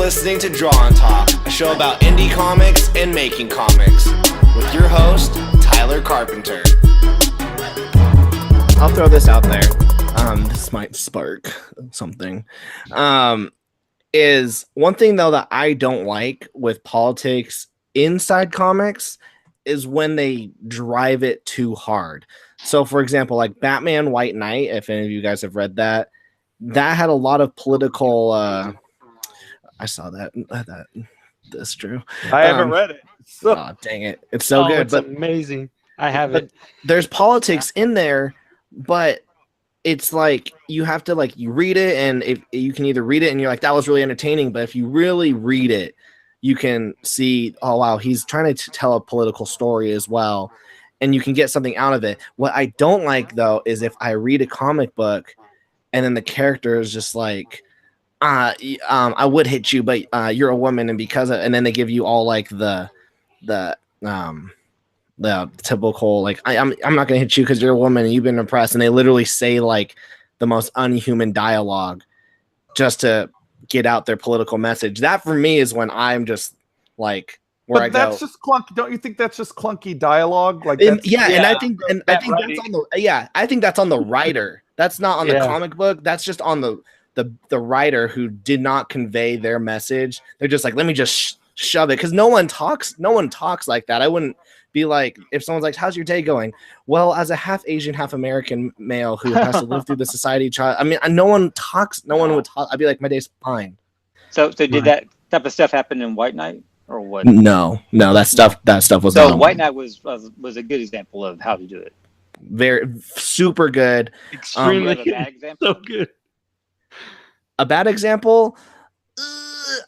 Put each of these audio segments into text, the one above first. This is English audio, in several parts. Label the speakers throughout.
Speaker 1: listening to Draw and Talk, a show about indie comics and making comics, with your host, Tyler Carpenter. I'll throw this out there. This might spark something. Is one thing, though, that I don't like with politics inside comics is when they drive it too hard. So, for example, like Batman White Knight, if any of you guys have read that, that had a lot of political... I saw that. That's true.
Speaker 2: I haven't read it. So...
Speaker 1: Oh, dang it. It's so good.
Speaker 3: It's amazing. I haven't.
Speaker 1: There's politics in there, but it's like you have to, like, you read it, and if you can either read it and you're like, that was really entertaining, but if you really read it, you can see, oh, wow, he's trying to tell a political story as well, and you can get something out of it. What I don't like, though, is if I read a comic book and then the character is just like, I would hit you, but you're a woman, and because of, and then they give you all like the typical like I'm not gonna hit you because you're a woman and you've been oppressed, and they literally say like the most unhuman dialogue just to get out their political message. That for me is when I'm just like, where
Speaker 2: but that's just clunky. Don't you think that's just clunky dialogue? Like
Speaker 1: and I think that's on the I think that's on the writer. That's not on the comic book. That's just on the writer who did not convey their message. They're just like, let me just shove it, because no one talks like that. I wouldn't be like, if someone's like, how's your day going? Well, as a half Asian, half American male who has to live through the society child, I mean, no one would talk. I'd be like, my day's fine.
Speaker 3: So did that type of stuff happen in White Knight or what?
Speaker 1: No, that stuff was
Speaker 3: so White Knight was a good example of how to do it.
Speaker 1: Very super good.
Speaker 3: Extremely a bad example. So good.
Speaker 1: A bad example?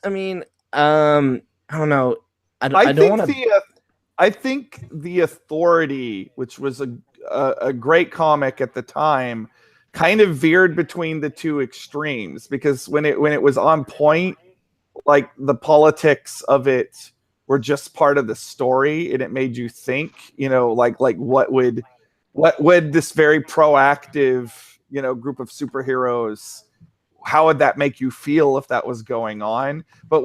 Speaker 1: I mean, I don't know.
Speaker 2: I think The Authority, which was a great comic at the time, kind of veered between the two extremes, because when it was on point, like the politics of it were just part of the story, and it made you think, like what would this very proactive, group of superheroes, how would that make you feel if that was going on? But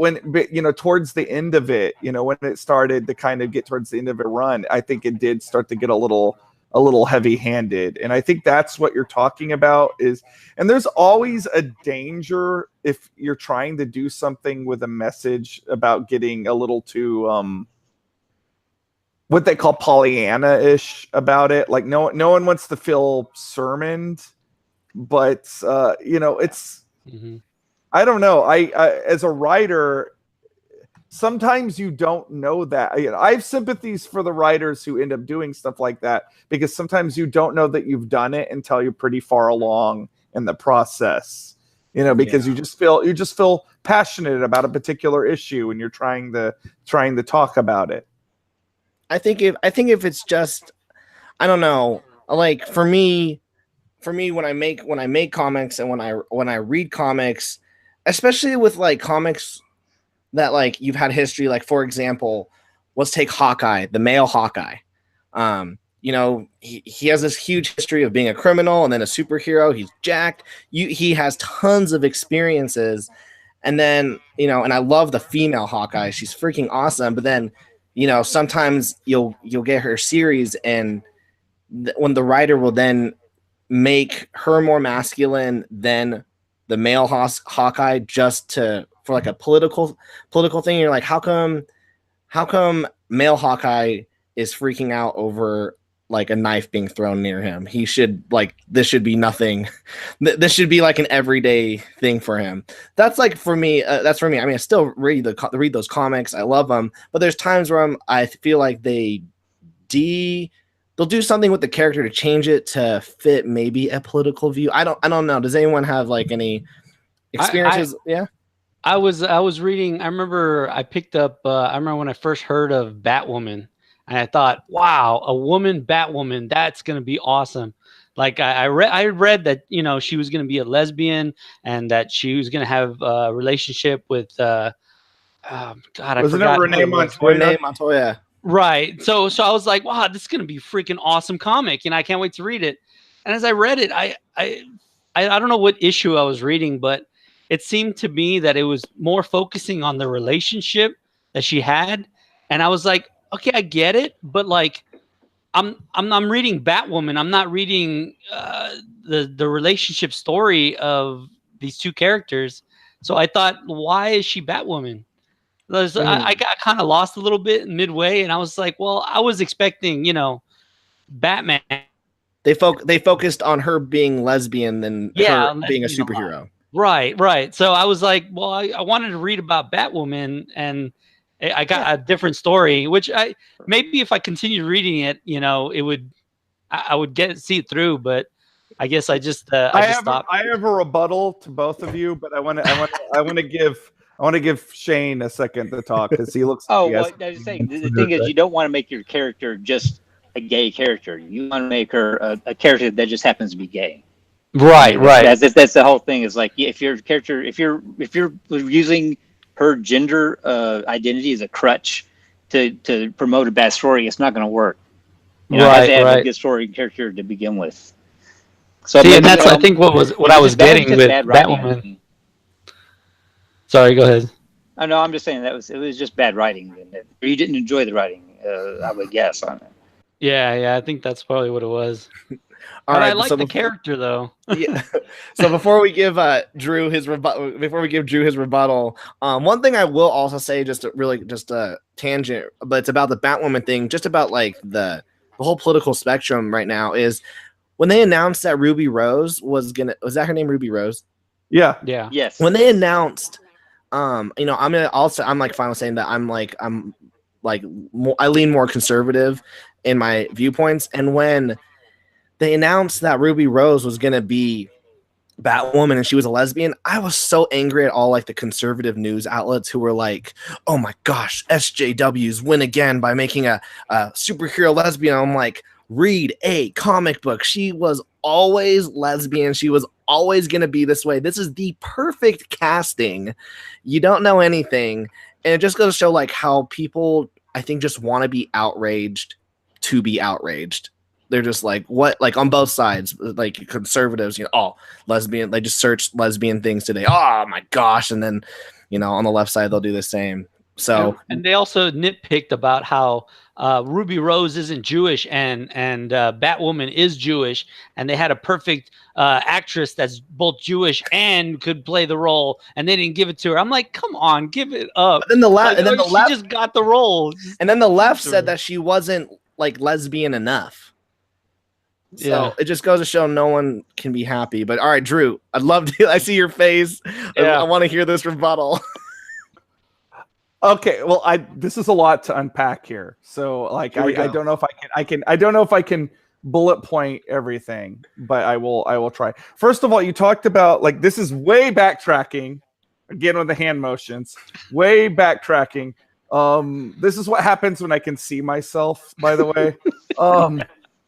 Speaker 2: towards the end of it, when it started to kind of get towards the end of a run, I think it did start to get a little heavy-handed. And I think that's what you're talking about and there's always a danger if you're trying to do something with a message about getting a little too, what they call Pollyanna-ish about it. Like no one wants to feel sermoned, but it's, mm-hmm. I don't know. I as a writer, sometimes you don't know that. I have sympathies for the writers who end up doing stuff like that, because sometimes you don't know that you've done it until you're pretty far along in the process. Because you just feel passionate about a particular issue and you're trying to talk about it.
Speaker 1: I think if it's just, I don't know, like for me, when I make comics and when I read comics, especially with like comics that like you've had history, like for example, let's take Hawkeye, the male Hawkeye. He has this huge history of being a criminal and then a superhero. He's jacked. He has tons of experiences, and then and I love the female Hawkeye. She's freaking awesome. But then sometimes you'll get her series, and when the writer will then make her more masculine than the male Hawkeye just for like a political thing. You're like, how come male Hawkeye is freaking out over like a knife being thrown near him? He should this should be nothing. This should be like an everyday thing for him. That's like for me. That's for me. I mean, I still read those comics. I love them, but there's times where I feel like they'll do something with the character to change it to fit maybe a political view. I don't know. Does anyone have like any experiences? Yeah.
Speaker 3: I was reading. I remember I picked up. I remember when I first heard of Batwoman, and I thought, wow, a woman Batwoman, that's gonna be awesome. Like I read that she was gonna be a lesbian and that she was gonna have a relationship with God, I forgot.
Speaker 2: Renee
Speaker 1: Montoya.
Speaker 3: Right. So I was like, wow, this is going to be a freaking awesome comic, and I can't wait to read it. And as I read it, I don't know what issue I was reading, but it seemed to me that it was more focusing on the relationship that she had, and I was like, okay, I get it, but like, I'm reading Batwoman. I'm not reading the relationship story of these two characters. So I thought, why is she Batwoman? I got kind of lost a little bit midway, and I was like, well, I was expecting, Batman.
Speaker 1: They focused on her being lesbian than her being a superhero.
Speaker 3: Right. So I was like, well, I wanted to read about Batwoman, and I got a different story, which maybe if I continued reading it, it would, I would see it through, but I guess I just stopped.
Speaker 2: I have a rebuttal to both of you, but I want to give Shane a second to talk because he looks.
Speaker 4: Oh, well, I was saying the thing is, you don't want to make your character just a gay character. You want to make her a character that just happens to be gay.
Speaker 3: Right.
Speaker 4: That's the whole thing. Is like, if your character, if you're using her gender identity as a crutch to promote a bad story, it's not going to work. It has to have a good story character to begin with. So
Speaker 3: and that's I think what I was getting with Batwoman. Sorry, go ahead.
Speaker 4: I know. I'm just saying it was just bad writing. You didn't enjoy the writing, I would guess on it.
Speaker 3: Yeah, I think that's probably what it was. All right, I like the character though.
Speaker 1: Yeah. So before we give Drew his rebuttal, one thing I will also say, just a tangent, but it's about the Batwoman thing, just about like the whole political spectrum right now, is when they announced that Ruby Rose was that her name, Ruby Rose?
Speaker 2: Yeah.
Speaker 4: Yes.
Speaker 1: When they announced, I'm like finally saying that I lean more conservative in my viewpoints, and when they announced that Ruby Rose was gonna be Batwoman and she was a lesbian, I was so angry at all like the conservative news outlets who were like, "Oh my gosh, SJWs win again by making a superhero lesbian." I'm like, read a comic book. She was always lesbian. She was always gonna be this way. This is the perfect casting. You don't know anything, and it just goes to show like how people, I think, just want to be outraged to be outraged. They're just like, what, like on both sides, like conservatives, lesbian, they just search lesbian things today. Oh my gosh. And then, on the left side, they'll do the same. So,
Speaker 3: and they also nitpicked about how Ruby Rose isn't Jewish and Batwoman is Jewish, and they had a perfect actress that's both Jewish and could play the role, and they didn't give it to her. I'm like, come on, give it up.
Speaker 1: But then the left
Speaker 3: just got the role.
Speaker 1: And then the left said that she wasn't like lesbian enough. So it just goes to show no one can be happy. But all right, Drew, I'd love to. I see your face. I want to hear this rebuttal.
Speaker 2: Okay, well, this is a lot to unpack here. So, like, I don't know if I don't know if I can bullet point everything, but I will try. First of all, you talked about, like, this is way backtracking. Again with the hand motions, way backtracking. This is what happens when I can see myself, by the way.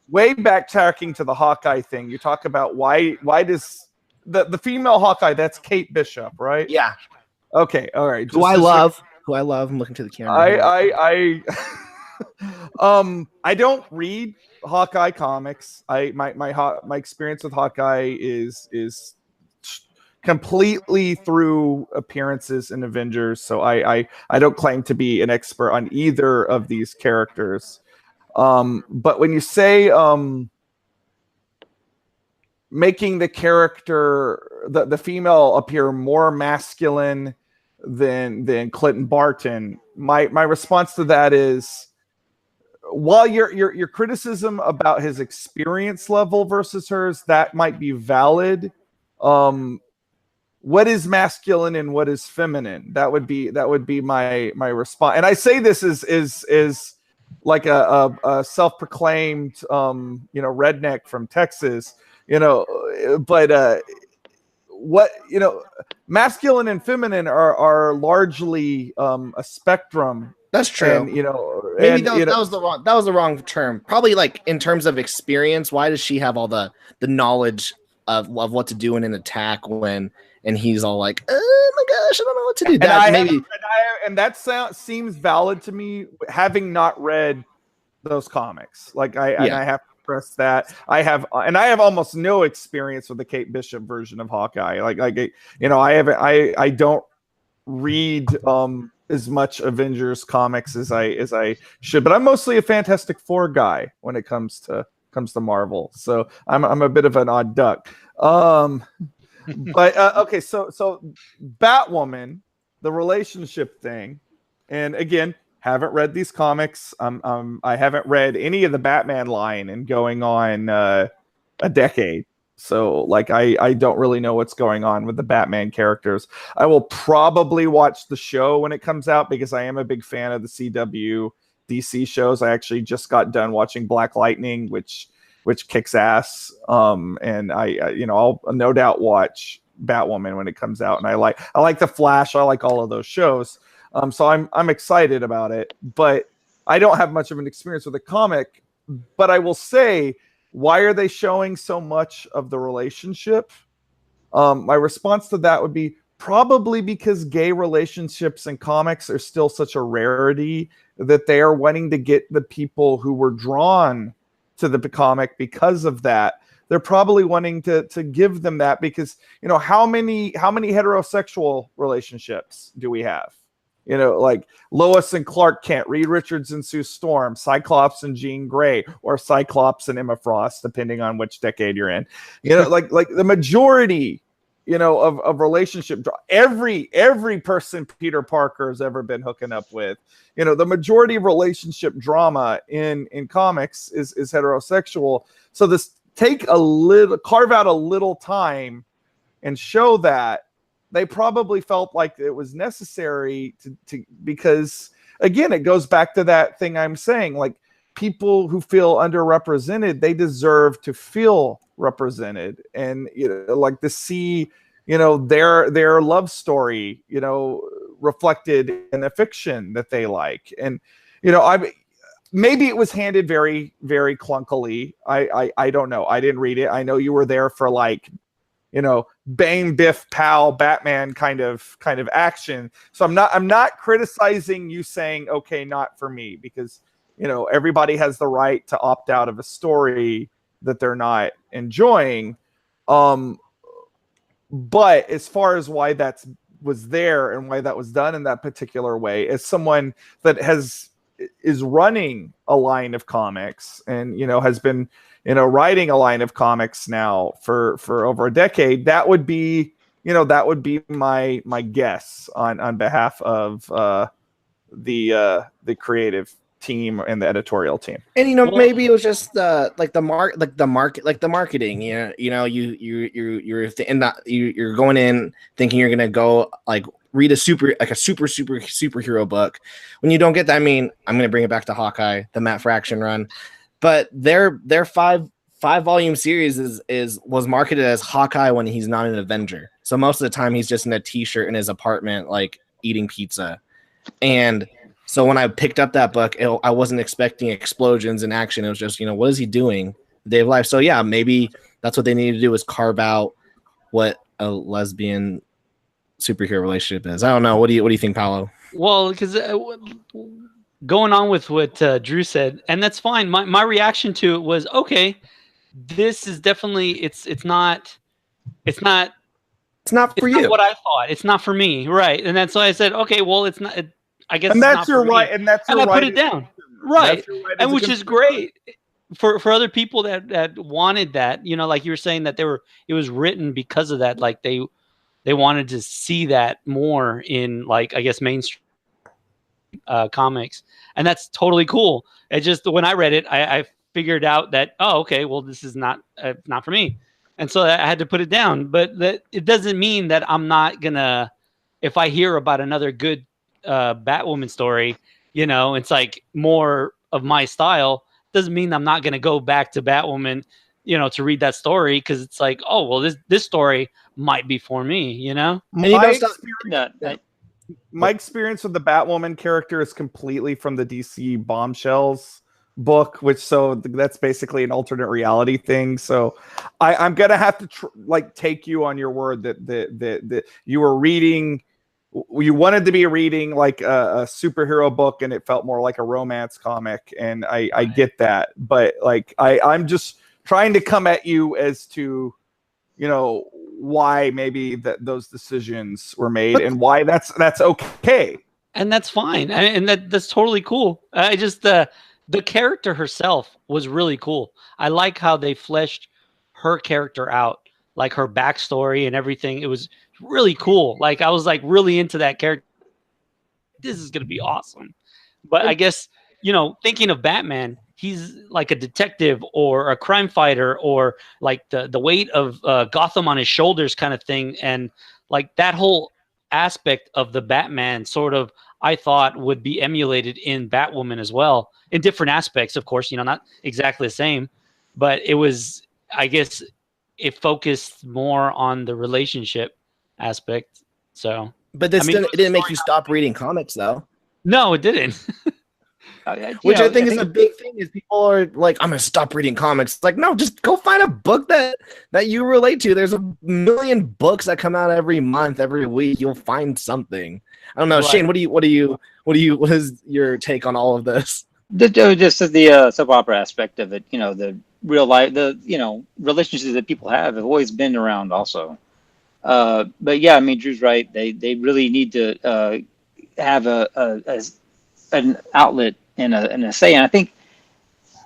Speaker 2: Way backtracking to the Hawkeye thing. You talk about why does the female Hawkeye, that's Kate Bishop, right?
Speaker 1: Yeah.
Speaker 2: Okay, all right.
Speaker 1: Who I love. I'm looking to the camera.
Speaker 2: I don't read Hawkeye comics. My experience with Hawkeye is completely through appearances in Avengers, so I don't claim to be an expert on either of these characters. But when you say making the character, the female appear more masculine than Clinton Barton, my response to that is, while your criticism about his experience level versus hers, that might be valid. What is masculine and what is feminine? That would be my response. And I say this is like a self-proclaimed redneck from Texas, but what masculine and feminine are largely a spectrum.
Speaker 1: That's true.
Speaker 2: And,
Speaker 1: maybe that was the wrong term. Probably like in terms of experience. Why does she have all the knowledge of what to do in an attack and he's all like, oh my gosh, I don't know what to do.
Speaker 2: And that seems valid to me, having not read those comics. Like I have express that. I have almost no experience with the Kate Bishop version of Hawkeye. I don't read as much Avengers comics as I should, but I'm mostly a Fantastic Four guy when it comes to Marvel. So I'm a bit of an odd duck. But okay, so Batwoman, the relationship thing, and again, haven't read these comics. I haven't read any of the Batman line and going on a decade. So like I don't really know what's going on with the Batman characters. I will probably watch the show when it comes out because I am a big fan of the CW DC shows. I actually just got done watching Black Lightning, which kicks ass. And I'll no doubt watch Batwoman when it comes out. And I like The Flash. I like all of those shows. So I'm excited about it, but I don't have much of an experience with the comic. But I will say, why are they showing so much of the relationship? My response to that would be probably because gay relationships in comics are still such a rarity that they are wanting to get the people who were drawn to the comic because of that. They're probably wanting to give them that because, how many heterosexual relationships do we have? Like Lois and Clark Kent, Reed Richards and Sue Storm, Cyclops and Jean Grey, or Cyclops and Emma Frost, depending on which decade you're in. Like the majority, of relationship, every person Peter Parker has ever been hooking up with, the majority of relationship drama in comics is heterosexual. So this carve out a little time and show that. They probably felt like it was necessary to because, again, it goes back to that thing I'm saying, like people who feel underrepresented, they deserve to feel represented and, like to see, their love story, reflected in a fiction that they like. And, maybe it was handed very, very clunkily. I don't know. I didn't read it. I know you were there for like, bang, biff, pow, Batman kind of action. So I'm not criticizing you saying, okay, not for me, because, everybody has the right to opt out of a story that they're not enjoying. But as far as why was there and why that was done in that particular way, as someone that is running a line of comics and, has been, writing a line of comics now for over a decade, that would be my guess on behalf of the creative team and the editorial team. And
Speaker 1: maybe it was just the marketing. You're going in thinking you're gonna go like read a superhero book. When you don't get that, I mean, I'm gonna bring it back to Hawkeye, the Matt Fraction run. But their 5-volume series was marketed as Hawkeye when he's not an Avenger. So most of the time he's just in a t-shirt in his apartment, like eating pizza. And so when I picked up that book, I wasn't expecting explosions and action. It was just, what is he doing day of life? So yeah, maybe that's what they need to do is carve out what a lesbian superhero relationship is. I don't know. What do you think, Paulo?
Speaker 3: Well, because going on with what Drew said, and that's fine. My reaction to it was, okay, this is definitely it's not
Speaker 1: for you.
Speaker 3: What I thought. It's not for me, right? And that's why I said, okay, well, it's not. I guess,
Speaker 2: and that's your right, and that's your
Speaker 3: right.
Speaker 2: And
Speaker 3: I put it down, right? And which is great for other people that wanted that. Like you were saying that it was written because of that. Like they wanted to see that more in, like, I guess, mainstream comics, and that's totally cool. It just, when I read it, I figured out that, oh, okay, well, this is not for me, and so I had to put it down. But it doesn't mean that I'm not gonna, if I hear about another good Batwoman story, it's like more of my style, doesn't mean I'm not gonna go back to Batwoman, to read that story, because it's like, oh, well, this story might be for me, And
Speaker 2: my experience with the Batwoman character is completely from the DC Bombshells book, so that's basically an alternate reality thing. So I'm gonna have to take you on your word that you were reading you wanted to be reading like a superhero book and it felt more like a romance comic, and I get that, but like I'm just trying to come at you as to, you know, why maybe those decisions were made and why that's okay.
Speaker 3: And that's fine. And that's totally cool. I just, the character herself was really cool. I like how they fleshed her character out, like her backstory and everything. It was really cool. Like, I was like really into that character. This is going to be awesome. But I guess, you know, thinking of Batman, he's like a detective or a crime fighter, or like the weight of Gotham on his shoulders kind of thing. And like that whole aspect of the Batman sort of, I thought, would be emulated in Batwoman as well, in different aspects, of course, you know, not exactly the same, but it was, I guess it focused more on the relationship aspect. So,
Speaker 1: but this it didn't make you stop reading comics, though.
Speaker 3: No, it didn't.
Speaker 1: Which I think is a big thing. Is people are like, I'm gonna stop reading comics. It's like, no, just go find a book that you relate to. There's a million books that come out every month, every week. You'll find something. I don't know, right. Shane. What is your take on all of this?
Speaker 4: Just the soap opera aspect of it. You know, the real life, relationships that people have always been around also. But yeah, I mean, Drew's right. They really need to have an outlet and a say. And I think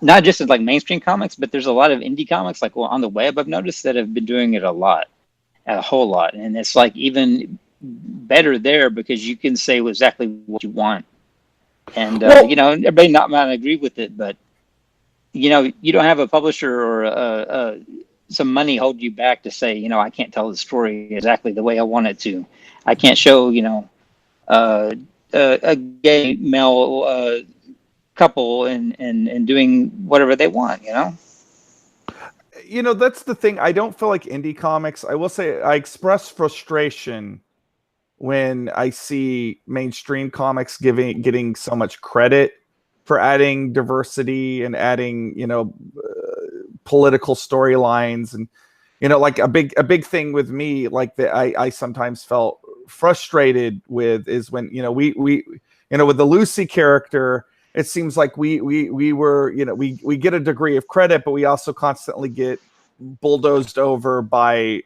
Speaker 4: not just in like mainstream comics, but there's a lot of indie comics like on the web I've noticed that have been doing it a whole lot. And it's like even better there because you can say exactly what you want. And, everybody might agree with it, but, you know, you don't have a publisher or some money hold you back to say, you know, I can't tell the story exactly the way I want it to. I can't show, you know, a gay male couple and doing whatever they want, you know?
Speaker 2: You know, that's the thing. I don't feel like indie comics, I will say I express frustration when I see mainstream comics getting so much credit for adding diversity and adding, you know, political storylines. And, you know, like a big thing with me, like that I sometimes felt frustrated with is when, you know, we you know, with the Lucy character, it seems like we were, you know, we get a degree of credit, but we also constantly get bulldozed over by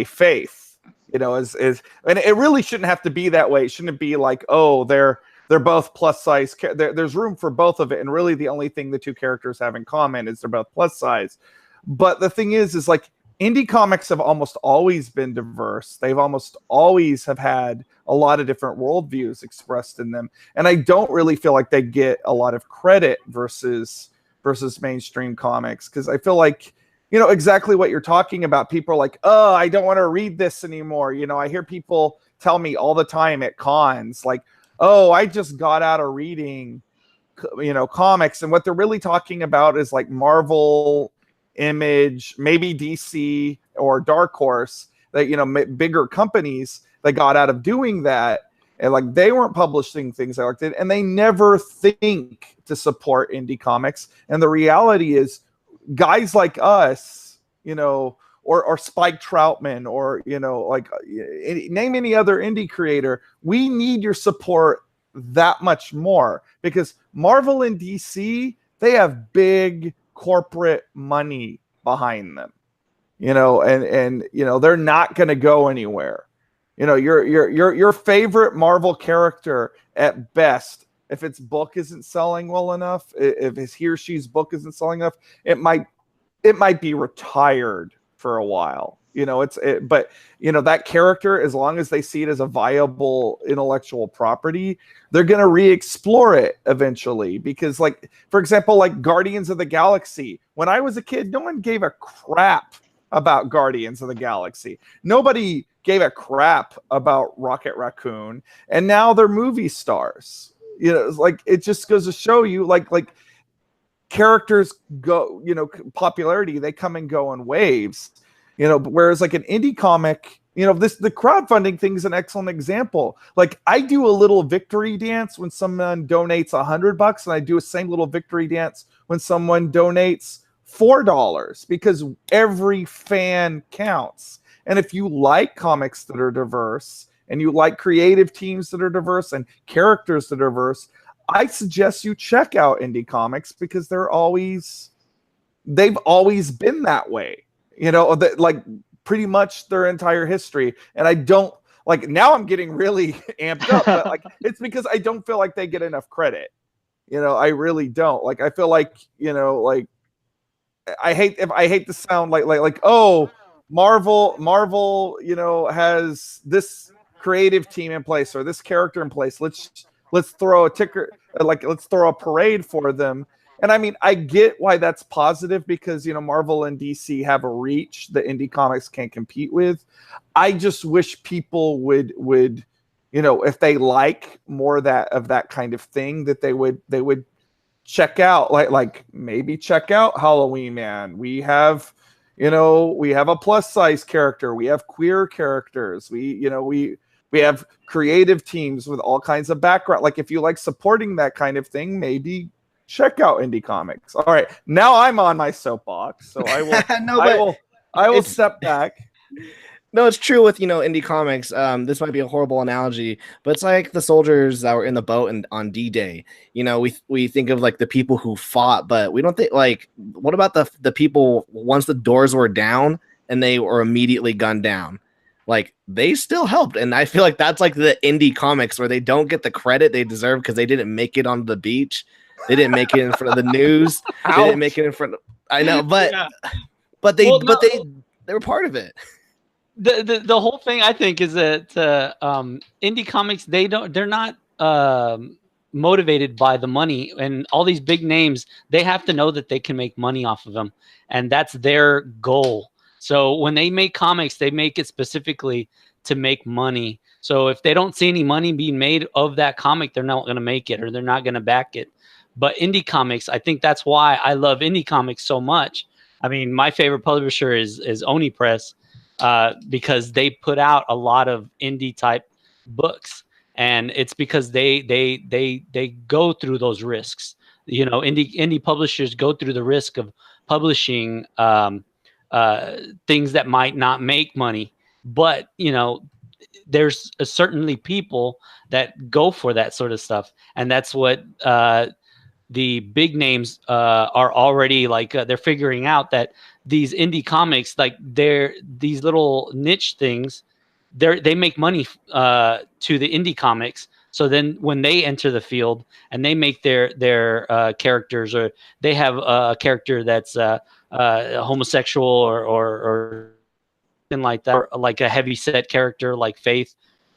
Speaker 2: Faith. You know, and it really shouldn't have to be that way. It shouldn't be like, oh, they're both plus size. There's room for both of it, and really the only thing the two characters have in common is they're both plus size. But the thing is like indie comics have almost always been diverse. They've almost always have had a lot of different worldviews expressed in them, and I don't really feel like they get a lot of credit versus mainstream comics, because I feel like, you know, exactly what you're talking about. People are like, oh, I don't want to read this anymore. You know, I hear people tell me all the time at cons, like, oh, I just got out of reading, you know, comics. And what they're really talking about is like Marvel, Image, maybe DC or Dark Horse, that, you know, bigger companies that got out of doing that. And like, they weren't publishing things like that. And they never think to support indie comics. And the reality is, guys like us, you know, or Spike Troutman, or, you know, like name any other indie creator, we need your support that much more, because Marvel and DC, they have big corporate money behind them, you know, and you know, they're not going to go anywhere. You know, your favorite Marvel character at best, if its book isn't selling well enough, if he or she's book isn't selling enough, it might be retired for a while. You know, but you know, that character, as long as they see it as a viable intellectual property, they're going to re-explore it eventually. Because, like, for example, like Guardians of the Galaxy, when I was a kid, no one gave a crap about Guardians of the Galaxy. Nobody gave a crap about Rocket Raccoon, and now they're movie stars. You know, like, it just goes to show you, like characters go, you know, popularity, they come and go in waves, you know, whereas like an indie comic, you know, the crowdfunding thing is an excellent example. Like, I do a little victory dance when someone donates $100, and I do a same little victory dance when someone donates $4, because every fan counts. And if you like comics that are diverse, and you like creative teams that are diverse and characters that are diverse, I suggest you check out indie comics because they've always been that way, like pretty much their entire history. And I don't like, now I'm getting really amped up, but like, it's because I don't feel like they get enough credit. I really don't. Like, I feel like, like, I hate to sound like, oh, Marvel, has this creative team in place or this character in place. Let's throw let's throw a parade for them. And I mean, I get why that's positive because, Marvel and DC have a reach that indie comics can't compete with. I just wish people would, if they like more of that kind of thing, that they would check out, like maybe check out Halloween Man. We have a plus size character. We have queer characters. We have creative teams with all kinds of background. Like, if you like supporting that kind of thing, maybe check out indie comics. All right, now I'm on my soapbox, so I will I will step back.
Speaker 1: No, it's true with indie comics. This might be a horrible analogy, but it's like the soldiers that were in the boat and on D-Day. We think of like the people who fought, but we don't think like, what about the people once the doors were down and they were immediately gunned down? Like, they still helped, and I feel like that's like the indie comics where they don't get the credit they deserve because they didn't make it onto the beach, they didn't make it in front of the news, they didn't make it in front of. I know, but yeah. they were part of it.
Speaker 3: The whole thing, I think, is that indie comics, they're not motivated by the money, and all these big names, they have to know that they can make money off of them, and that's their goal. So when they make comics, they make it specifically to make money. So if they don't see any money being made of that comic, they're not going to make it, or they're not going to back it. But indie comics, I think that's why I love indie comics so much. I mean, my favorite publisher is Oni Press. Because they put out a lot of indie type books, and it's because they go through those risks. Indie publishers go through the risk of publishing things that might not make money, but there's certainly people that go for that sort of stuff, and that's what the big names are already like. They're figuring out that these indie comics, like these little niche things, they make money to the indie comics. So then when they enter the field and they make their characters, or they have a character that's homosexual or something like that, or like a heavy set character like Faith,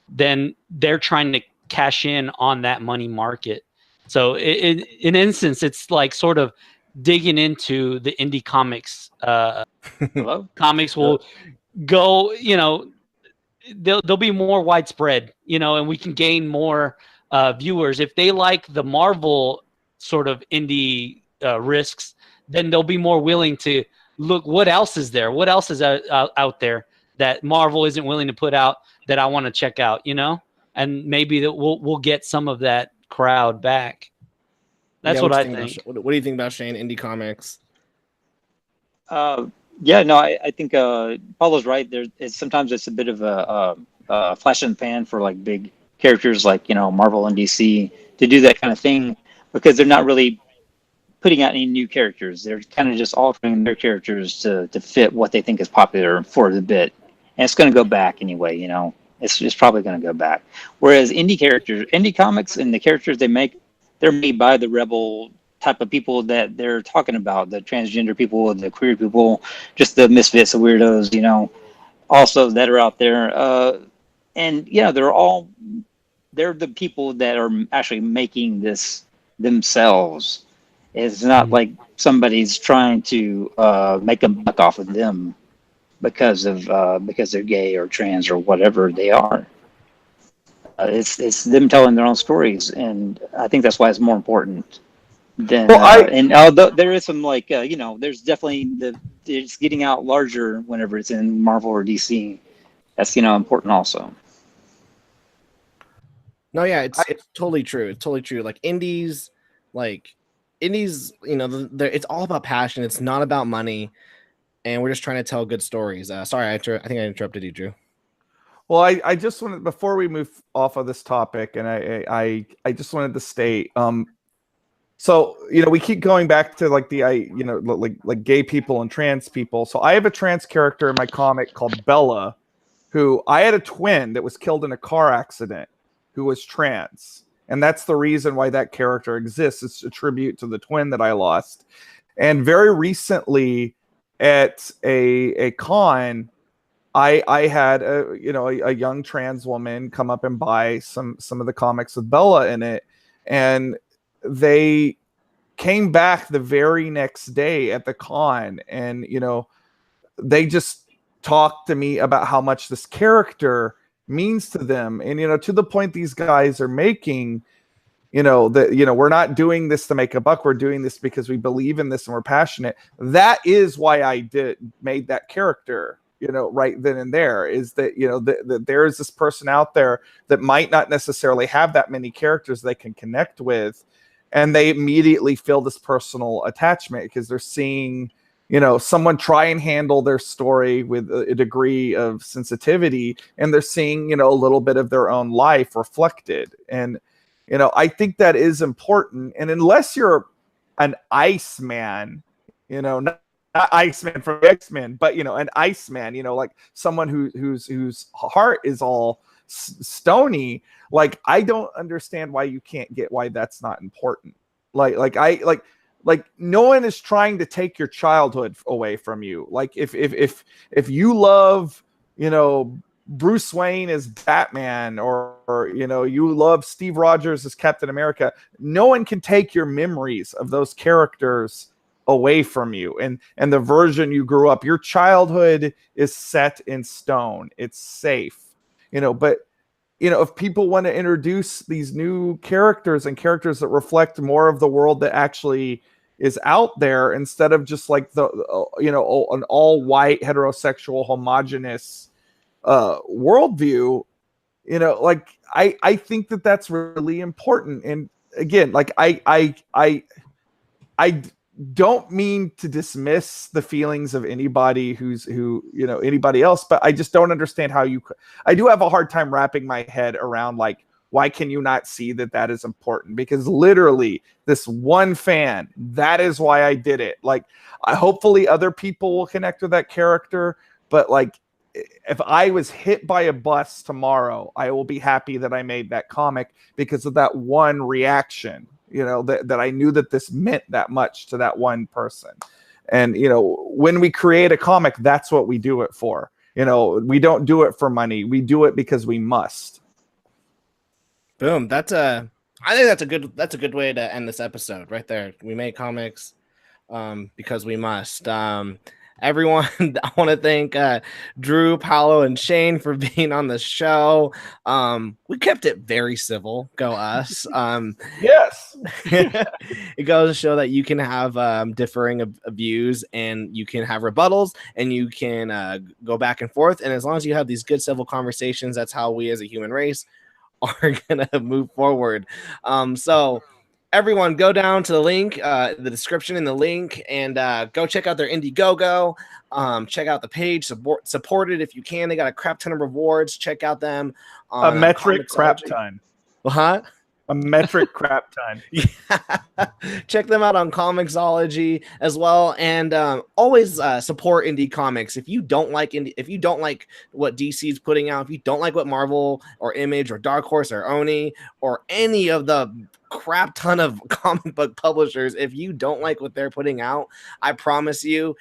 Speaker 3: then they're trying to cash in on that money market. So in an instance, it's like sort of digging into the indie comics. Comics will go, they'll be more widespread, and we can gain more viewers. If they like the Marvel sort of indie risks, then they'll be more willing to look what else is there, what else is out there that Marvel isn't willing to put out that I want to check out, and maybe that we'll get some of that crowd back. That's what I think.
Speaker 1: What do you think about, Shane, indie comics?
Speaker 4: I think Paulo's right. Sometimes it's a bit of a flash in the pan for like big characters like Marvel and DC to do that kind of thing, because they're not really putting out any new characters. They're kind of just altering their characters to fit what they think is popular for the bit, and it's going to go back anyway. It's probably going to go back. Whereas indie comics and the characters they make, they're made by the rebel type of people that they're talking about, the transgender people, the queer people, just the misfits, the weirdos, also that are out there. And they're the people that are actually making this themselves. It's not like somebody's trying to make a buck off of them because they're gay or trans or whatever they are. It's them telling their own stories, and I think that's why it's more important than. And although there is some there's definitely it's getting out larger whenever it's in Marvel or DC. That's important also.
Speaker 1: No, yeah, it's totally true. It's totally true. Like indies, it's all about passion. It's not about money, and we're just trying to tell good stories. Sorry, I think I interrupted you, Drew.
Speaker 2: Well, I just wanted, before we move off of this topic, and I just wanted to state, so, we keep going back to like like gay people and trans people. So I have a trans character in my comic called Bella, who I had a twin that was killed in a car accident who was trans. And that's the reason why that character exists. It's a tribute to the twin that I lost. And very recently at a con, I had a young trans woman come up and buy some of the comics with Bella in it, and they came back the very next day at the con, and they just talked to me about how much this character means to them, and to the point these guys are making, that we're not doing this to make a buck, we're doing this because we believe in this and we're passionate. That is why I made that character. Right then and there, is that, that there is this person out there that might not necessarily have that many characters they can connect with. And they immediately feel this personal attachment because they're seeing, someone try and handle their story with a degree of sensitivity. And they're seeing, a little bit of their own life reflected. And, I think that is important. And unless you're an Iceman, not Iceman from X-Men, but an Iceman, like someone whose heart is all stony. Like, I don't understand why you can't get why that's not important. Like no one is trying to take your childhood away from you. Like if you love, Bruce Wayne as Batman, or you love Steve Rogers as Captain America, no one can take your memories of those characters away from you, and the version you grew up. Your childhood is set in stone. It's safe, but if people want to introduce these new characters and characters that reflect more of the world that actually is out there, instead of just like the an all white heterosexual homogenous worldview, like I think that's really important. And again, like I don't mean to dismiss the feelings of anybody anybody else, but I just don't understand how I do have a hard time wrapping my head around, like, why can you not see that is important? Because literally this one fan, that is why I did it. Like, hopefully other people will connect with that character, but like, if I was hit by a bus tomorrow, I will be happy that I made that comic because of that one reaction. That I knew that this meant that much to that one person. And, when we create a comic, that's what we do it for. We don't do it for money. We do it because we must.
Speaker 1: Boom. I think that's a good way to end this episode right there. We make comics because we must. Everyone, I want to thank Drew, Paulo, and Shane for being on the show. We kept it very civil. Go us.
Speaker 2: Yes.
Speaker 1: It goes to show that you can have differing views, and you can have rebuttals, and you can go back and forth. And as long as you have these good civil conversations, that's how we as a human race are going to move forward. So everyone, go down to the link, the description in the link, and go check out their Indiegogo. Check out the page, support it if you can. They got a crap ton of rewards. Check out them.
Speaker 2: A metric crap time.
Speaker 1: What?
Speaker 2: A metric crap time.
Speaker 1: Yeah. Check them out on Comicsology as well, and always support indie comics. If you don't like what DC's putting out, if you don't like what Marvel or Image or Dark Horse or Oni or any of the crap ton of comic book publishers, if you don't like what they're putting out, I promise you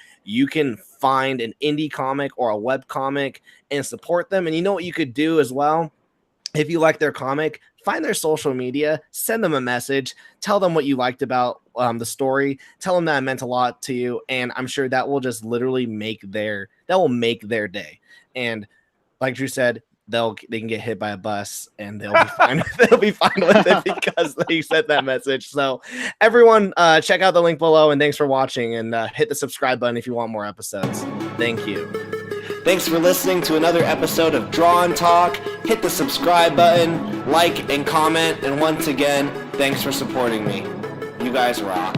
Speaker 1: can find an indie comic or a web comic and support them. And you know what you could do as well? If you like their comic, find their social media, send them a message, tell them what you liked about the story, tell them that it meant a lot to you, and I'm sure that will just literally make their day. And like Drew said, they can get hit by a bus and they'll be fine. They'll be fine with it because they sent that message. So everyone, check out the link below, and thanks for watching, and hit the subscribe button if you want more episodes. Thank you. Thanks for listening to another episode of Draw and Talk. Hit the subscribe button, like and comment, and once again, thanks for supporting me. You guys rock.